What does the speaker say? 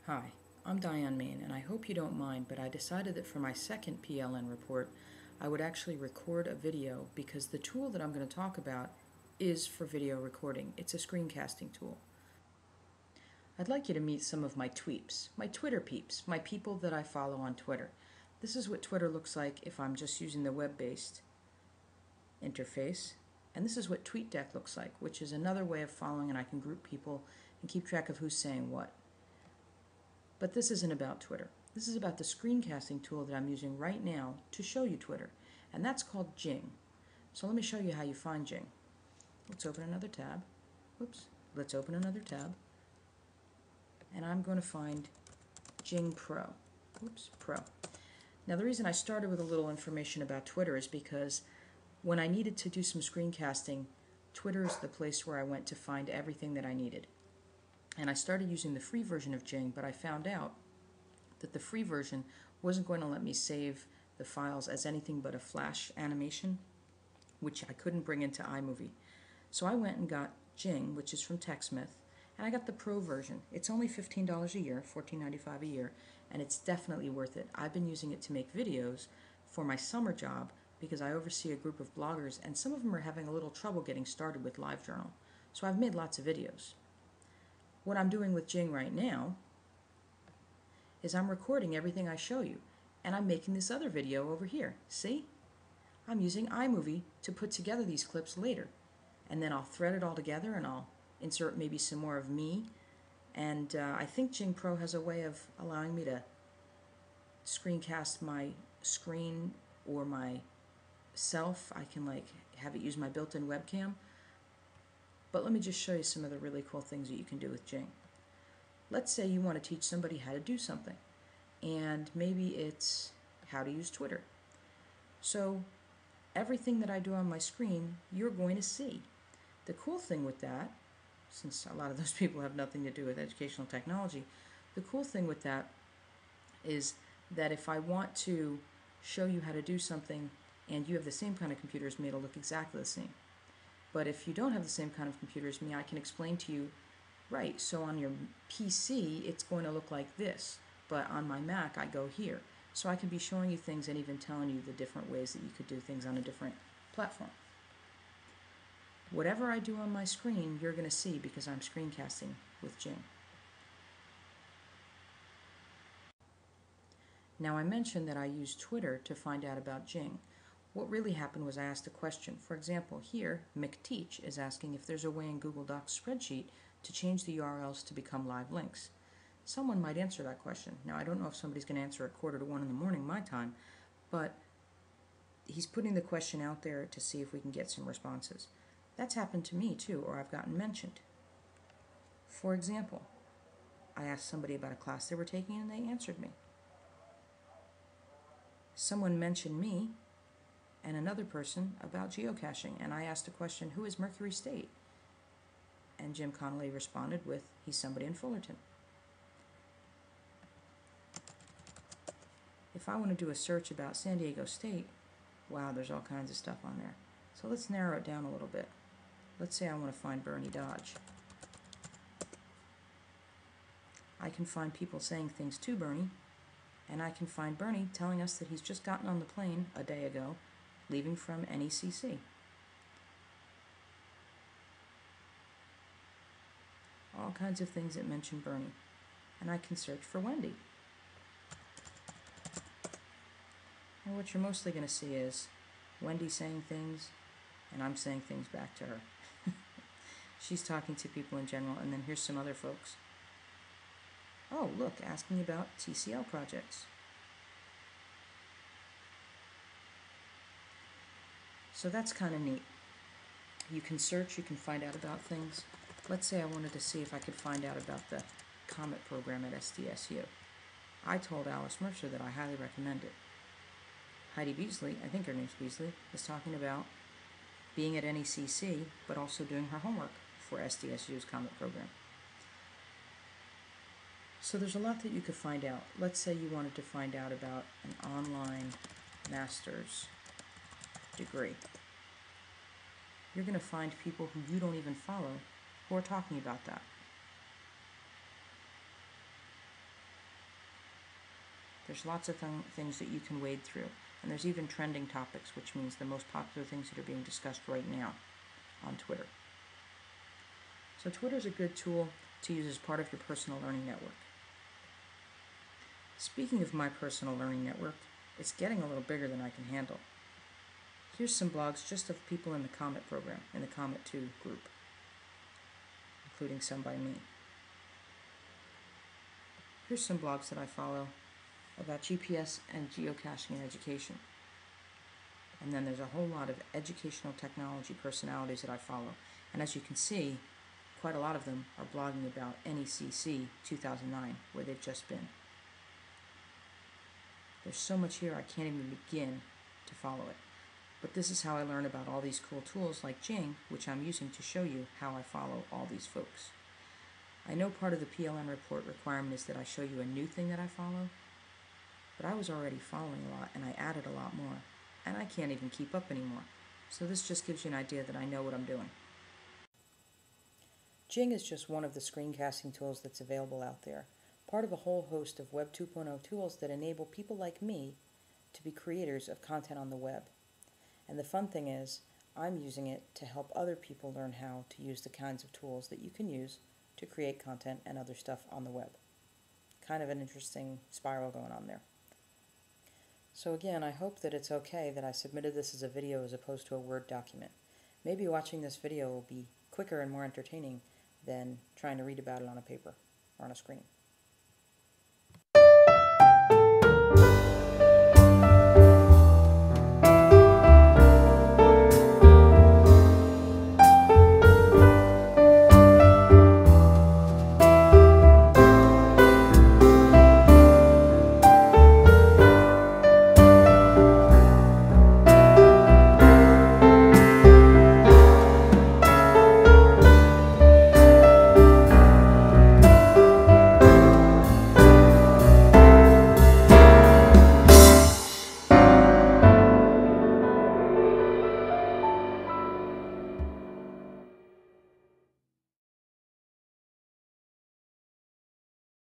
Hi, I'm Diane Main, and I hope you don't mind, but I decided that for my second PLN report, I would actually record a video because the tool that I'm going to talk about is for video recording. It's a screencasting tool. I'd like you to meet some of my tweeps, my Twitter peeps, my people that I follow on Twitter. This is what Twitter looks like if I'm just using the web-based interface. And this is what TweetDeck looks like, which is another way of following, and I can group people and keep track of who's saying what. But this isn't about Twitter. This is about the screencasting tool that I'm using right now to show you Twitter, and that's called Jing. So let me show you how you find Jing. Let's open another tab. Oops. Let's open another tab. And I'm going to find Jing Pro. Oops, Pro. Now the reason I started with a little information about Twitter is because when I needed to do some screencasting, Twitter is the place where I went to find everything that I needed. And I started using the free version of Jing, but I found out that the free version wasn't going to let me save the files as anything but a Flash animation, which I couldn't bring into iMovie. So I went and got Jing, which is from TechSmith, and I got the Pro version. It's only $15 a year, $14.95 a year, and it's definitely worth it. I've been using it to make videos for my summer job because I oversee a group of bloggers, and some of them are having a little trouble getting started with LiveJournal. So I've made lots of videos. What I'm doing with Jing right now is I'm recording everything I show you, and I'm making this other video over here. See? I'm using iMovie to put together these clips later, and then I'll thread it all together and I'll insert maybe some more of me, and I think Jing Pro has a way of allowing me to screencast my screen or myself. I can like have it use my built-in webcam. But let me just show you some of the really cool things that you can do with Jing. Let's say you want to teach somebody how to do something, and maybe it's how to use Twitter. So everything that I do on my screen, you're going to see. The cool thing with that, since a lot of those people have nothing to do with educational technology, the cool thing with that is that if I want to show you how to do something and you have the same kind of computer as me, it'll look exactly the same. But if you don't have the same kind of computer as me, I can explain to you, right, so on your PC, it's going to look like this. But on my Mac, I go here. So I can be showing you things and even telling you the different ways that you could do things on a different platform. Whatever I do on my screen, you're going to see because I'm screencasting with Jing. Now I mentioned that I use Twitter to find out about Jing. What really happened was I asked a question. For example, here, McTeach is asking if there's a way in Google Docs spreadsheet to change the URLs to become live links. Someone might answer that question. Now, I don't know if somebody's going to answer at 1:45 in the morning, my time, but he's putting the question out there to see if we can get some responses. That's happened to me, too, or I've gotten mentioned. For example, I asked somebody about a class they were taking, and they answered me. Someone mentioned me and another person about geocaching, and I asked the question, who is Mercury State? And Jim Connolly responded with, he's somebody in Fullerton. If I want to do a search about San Diego State, wow, there's all kinds of stuff on there. So let's narrow it down a little bit. Let's say I want to find Bernie Dodge. I can find people saying things to Bernie, and I can find Bernie telling us that he's just gotten on the plane a day ago, leaving from NECC. All kinds of things that mention Bernie. And I can search for Wendy. And what you're mostly going to see is Wendy saying things, and I'm saying things back to her. She's talking to people in general, and then here's some other folks. Oh, look, asking about TCL projects. So that's kind of neat. You can search, you can find out about things. Let's say I wanted to see if I could find out about the COMET program at SDSU. I told Alice Mercer that I highly recommend it. Heidi Beasley, I think her name's Beasley, is talking about being at NECC, but also doing her homework for SDSU's COMET program. So there's a lot that you could find out. Let's say you wanted to find out about an online master's degree. You're going to find people who you don't even follow who are talking about that. There's lots of things that you can wade through. And there's even trending topics, which means the most popular things that are being discussed right now on Twitter. So Twitter is a good tool to use as part of your personal learning network. Speaking of my personal learning network, it's getting a little bigger than I can handle. Here's some blogs just of people in the Comet program, in the Comet 2 group, including some by me. Here's some blogs that I follow about GPS and geocaching in education. And then there's a whole lot of educational technology personalities that I follow. And as you can see, quite a lot of them are blogging about NECC 2009, where they've just been. There's so much here I can't even begin to follow it. But this is how I learn about all these cool tools like Jing, which I'm using to show you how I follow all these folks. I know part of the PLN report requirement is that I show you a new thing that I follow, but I was already following a lot and I added a lot more, and I can't even keep up anymore. So this just gives you an idea that I know what I'm doing. Jing is just one of the screencasting tools that's available out there, part of a whole host of Web 2.0 tools that enable people like me to be creators of content on the web. And the fun thing is, I'm using it to help other people learn how to use the kinds of tools that you can use to create content and other stuff on the web. Kind of an interesting spiral going on there. So again, I hope that it's okay that I submitted this as a video as opposed to a Word document. Maybe watching this video will be quicker and more entertaining than trying to read about it on a paper or on a screen.